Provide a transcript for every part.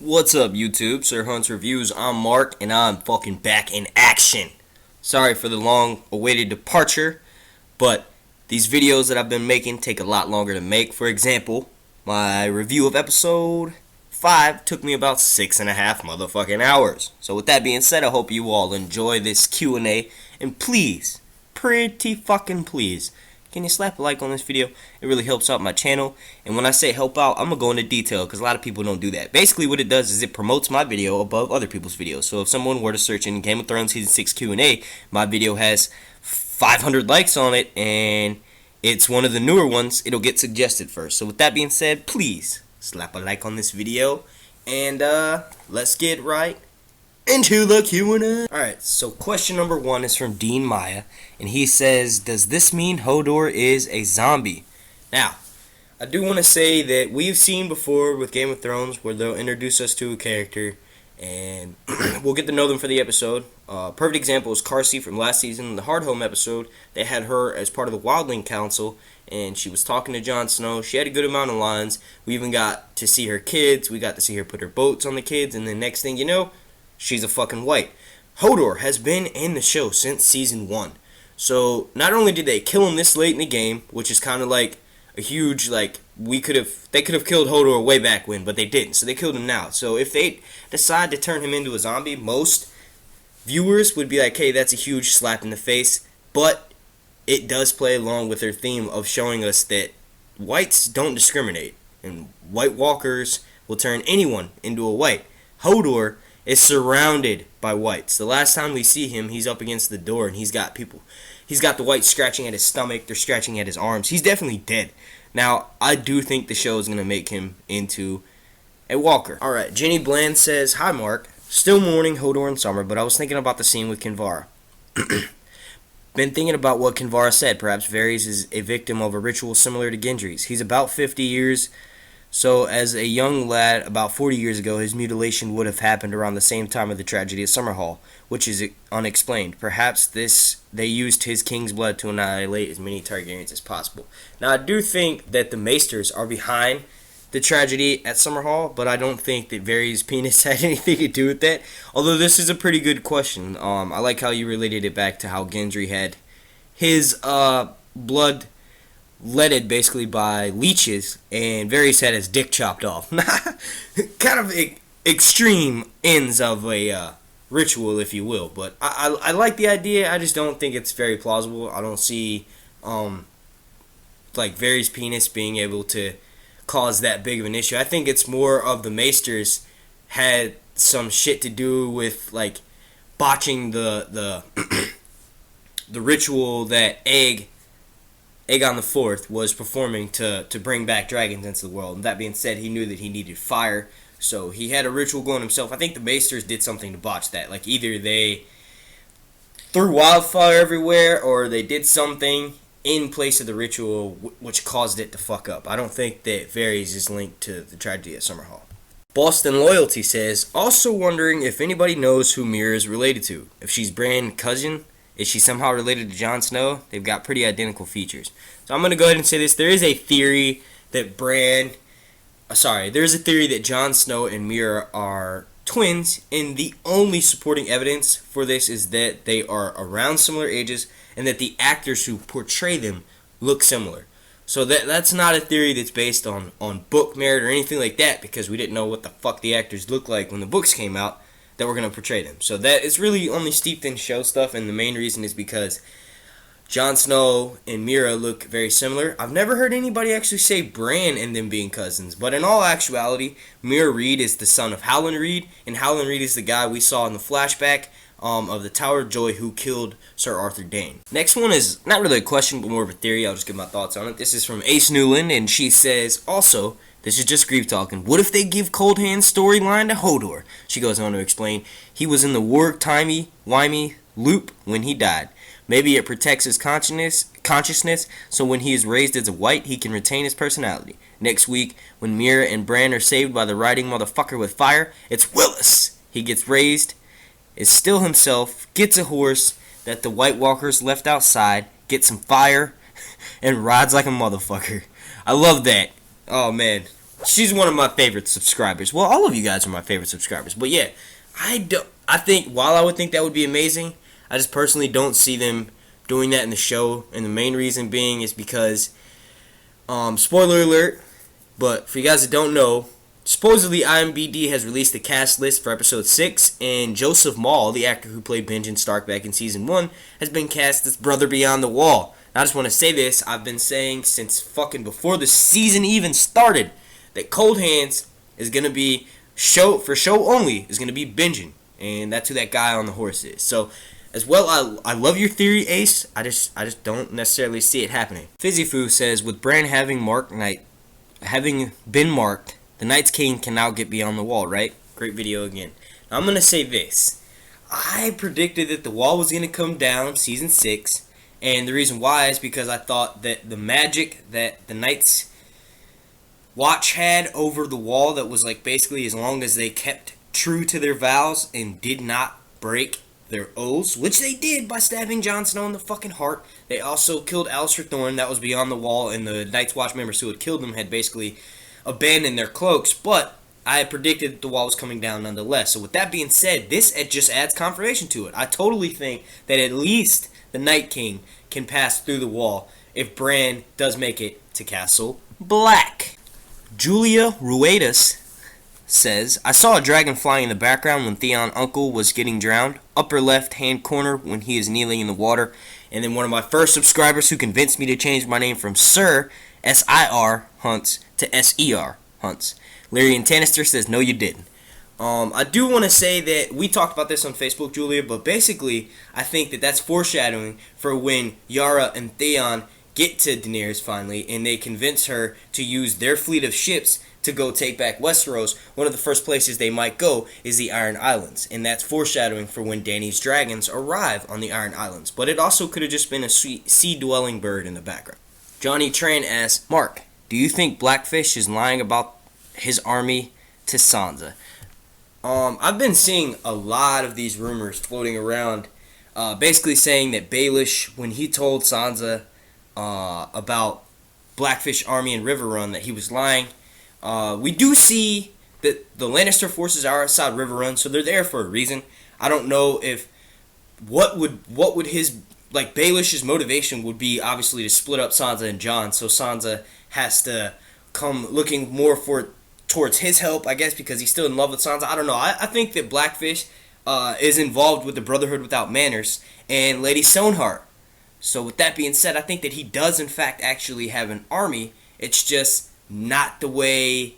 What's up, YouTube? Sir Hunt's Reviews. I'm Mark, and I'm fucking back in action. Sorry for the long-awaited departure, but these videos that I've been making take a lot longer to make. For example, my review of episode 5 took me about 6.5 motherfucking hours. So with that being said, I hope you all enjoy this Q&A, and please, pretty fucking please, can you slap a like on this video? It really helps out my channel. And when I say help out, I'm going to go into detail because a lot of people don't do that. Basically what it does is it promotes my video above other people's videos. So if someone were to search in Game of Thrones Season 6 Q&A, my video has 500 likes on it and it's one of the newer ones, it'll get suggested first. So with that being said, please slap a like on this video. And let's get right into the Q&A. Alright, so question number 1 is from Dean Maya, and he says, does this mean Hodor is a zombie? Now, I do want to say that we've seen before with Game of Thrones where they'll introduce us to a character and we'll get to know them for the episode. Perfect example is Carsey from last season, the Hardhome episode. They had her as part of the Wildling Council, and she was talking to Jon Snow. She had a good amount of lines. We even got to see her kids. We got to see her put her boats on the kids, and the next thing you know, she's a fucking white. Hodor has been in the show since season 1. So not only did they kill him this late in the game, which is kind of like a huge, like, they could have killed Hodor way back when, but they didn't. So they killed him now. So if they decide to turn him into a zombie, most viewers would be like, hey, that's a huge slap in the face. But it does play along with their theme of showing us that whites don't discriminate, and White Walkers will turn anyone into a white. Hodor is surrounded by whites. The last time we see him, he's up against the door and he's got the whites scratching at his stomach, they're scratching at his arms. He's definitely dead. Now, I do think the show is going to make him into a walker. Alright, Jenny Bland says, hi Mark, still mourning Hodor and Summer, but I was thinking about the scene with Kinvara. Been thinking about what Kinvara said. Perhaps Varys is a victim of a ritual similar to Gendry's. He's about 50 years. So, as a young lad, about 40 years ago, his mutilation would have happened around the same time of the tragedy at Summerhall, which is unexplained. Perhaps they used his king's blood to annihilate as many Targaryens as possible. Now, I do think that the Maesters are behind the tragedy at Summerhall, but I don't think that Varys' penis had anything to do with that. Although this is a pretty good question. I like how you related it back to how Gendry had his blood leaded basically by leeches, and Varys had his dick chopped off. Kind of extreme ends of a ritual, if you will. But I like the idea. I just don't think it's very plausible. I don't see like Varys' penis being able to cause that big of an issue. I think it's more of the Maesters had some shit to do with like botching the the ritual that Aegon IV was performing to bring back dragons into the world. And that being said, he knew that he needed fire, so he had a ritual going himself. I think the Maesters did something to botch that. Like either they threw wildfire everywhere, or they did something in place of the ritual which caused it to fuck up. I don't think that Varys is linked to the tragedy at Summerhall. Boston Loyalty says, also wondering if anybody knows who Meera is related to. If she's Bran's cousin, is she somehow related to Jon Snow? They've got pretty identical features. So I'm going to go ahead and say this. There is a theory that there's a theory that Jon Snow and Meera are twins, and the only supporting evidence for this is that they are around similar ages and that the actors who portray them look similar. So that's not a theory that's based on book merit or anything like that, because we didn't know what the fuck the actors looked like when the books came out that were going to portray them. So that is really only steeped in show stuff, and the main reason is because Jon Snow and Meera look very similar. I've never heard anybody actually say Bran and them being cousins, but in all actuality, Meera Reed is the son of Howland Reed, and Howland Reed is the guy we saw in the flashback of the Tower of Joy who killed Sir Arthur Dayne. Next one is not really a question, but more of a theory. I'll just give my thoughts on it. This is from Ace Newland, and she says, also, this is just grief talking, what if they give Coldhands' storyline to Hodor? She goes on to explain, he was in the warg timey-wimey loop when he died. Maybe it protects his consciousness, so when he is raised as a white, he can retain his personality. Next week, when Meera and Bran are saved by the riding motherfucker with fire, it's Wyllis. He gets raised, is still himself, gets a horse that the White Walkers left outside, gets some fire, and rides like a motherfucker. I love that. Oh man, she's one of my favorite subscribers. Well, all of you guys are my favorite subscribers. But yeah, I think while I would think that would be amazing, I just personally don't see them doing that in the show. And the main reason being is because, spoiler alert, but for you guys that don't know, supposedly IMDb has released the cast list for episode 6, and Joseph Maul, the actor who played Benjen Stark back in season 1, has been cast as Brother Beyond the Wall. Now, I just want to say this, I've been saying since fucking before the season even started, that Coldhands is going to be, for show only, is going to be Benjen, and that's who that guy on the horse is. So, as well, I love your theory, Ace, I just don't necessarily see it happening. Fizzyfoo says, with Bran having been marked, the Night's King can now get beyond the wall, right? Great video again. Now, I'm going to say this. I predicted that the wall was going to come down season 6. And the reason why is because I thought that the magic that the Night's Watch had over the wall, that was like basically as long as they kept true to their vows and did not break their oaths, which they did by stabbing Jon Snow in the fucking heart. They also killed Alistair Thorne. That was beyond the wall, and the Night's Watch members who had killed them had basically abandoned their cloaks, but I had predicted that the wall was coming down nonetheless. So with that being said, this just adds confirmation to it. I totally think that at least the Night King can pass through the wall if Bran does make it to Castle Black. Julia Ruedas says, I saw a dragon flying in the background when Theon uncle was getting drowned, upper left hand corner when he is kneeling in the water. And then one of my first subscribers who convinced me to change my name from Sir S-I-R Hunts to S-E-R Hunts, Lyrian Tannister, says, no you didn't. I do want to say that we talked about this on Facebook, Julia, but basically I think that that's foreshadowing for when Yara and Theon get to Daenerys finally, and they convince her to use their fleet of ships to go take back Westeros. One of the first places they might go is the Iron Islands, and that's foreshadowing for when Dany's dragons arrive on the Iron Islands. But it also could have just been a sea-dwelling bird in the background. Johnny Tran asks, Mark, do you think Blackfish is lying about his army to Sansa? I've been seeing a lot of these rumors floating around, basically saying that Baelish, when he told Sansa about Blackfish army in Riverrun, that he was lying. We do see that the Lannister forces are outside Riverrun, so they're there for a reason. I don't know if what would his, like, Baelish's motivation would be, obviously to split up Sansa and Jon, so Sansa has to come looking more towards his help, I guess, because he's still in love with Sansa. I don't know. I think that Blackfish is involved with the Brotherhood Without Manners and Lady Stoneheart. So with that being said, I think that he does in fact actually have an army. It's just not the way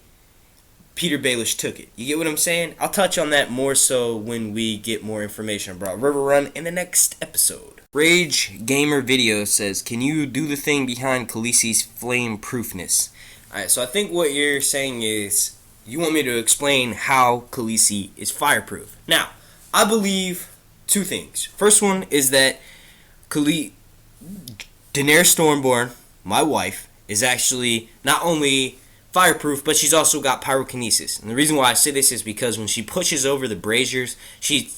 Peter Baelish took it. You get what I'm saying? I'll touch on that more so when we get more information about Riverrun in the next episode. Rage Gamer Video says, can you do the thing behind Khaleesi's flame proofness? Alright, so I think what you're saying is you want me to explain how Khaleesi is fireproof. Now, I believe two things. First one is that Daenerys Stormborn, my wife, is actually not only fireproof, but she's also got pyrokinesis. And the reason why I say this is because when she pushes over the braziers, she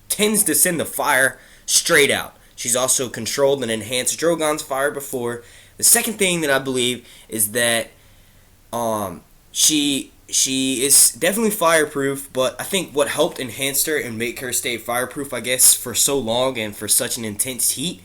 tends to send the fire straight out. She's also controlled and enhanced Drogon's fire before. The second thing that I believe is that she is definitely fireproof, but I think what helped enhance her and make her stay fireproof, I guess, for so long and for such an intense heat,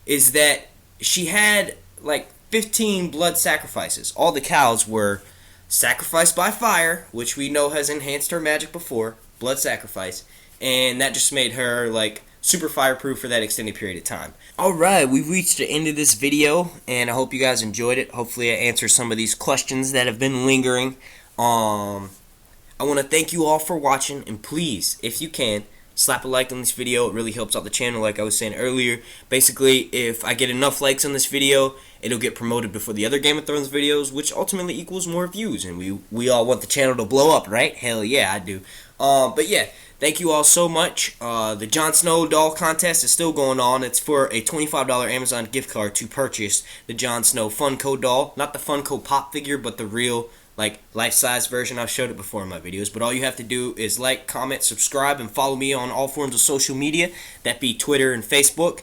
is that she had like 15 blood sacrifices. All the cows were sacrificed by fire, which we know has enhanced her magic before, blood sacrifice, and that just made her like super fireproof for that extended period of time. Alright, we've reached the end of this video, and I hope you guys enjoyed it. Hopefully I answered some of these questions that have been lingering. I want to thank you all for watching, and please, if you can, slap a like on this video. It really helps out the channel, like I was saying earlier. Basically, if I get enough likes on this video, it'll get promoted before the other Game of Thrones videos, which ultimately equals more views, and we all want the channel to blow up, right? Hell yeah, I do. But yeah, thank you all so much. The Jon Snow doll contest is still going on. It's for a $25 Amazon gift card to purchase the Jon Snow Funko doll. Not the Funko Pop figure, but the real, like, life-size version. I've showed it before in my videos. But all you have to do is like, comment, subscribe, and follow me on all forms of social media. That be Twitter and Facebook.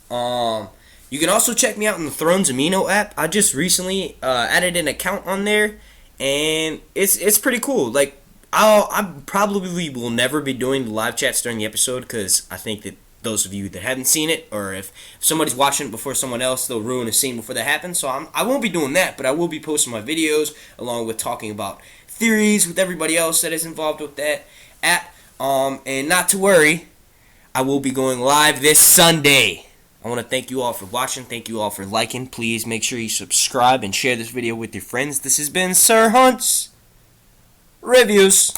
You can also check me out on the Thrones Amino app. I just recently added an account on there, and it's pretty cool. Like I probably will never be doing the live chats during the episode because I think that those of you that haven't seen it, or if somebody's watching it before someone else, they'll ruin a scene before that happens. So I won't be doing that, but I will be posting my videos along with talking about theories with everybody else that is involved with that. And not to worry, I will be going live this Sunday. I want to thank you all for watching. Thank you all for liking. Please make sure you subscribe and share this video with your friends. This has been Sir Hunt's Reviews.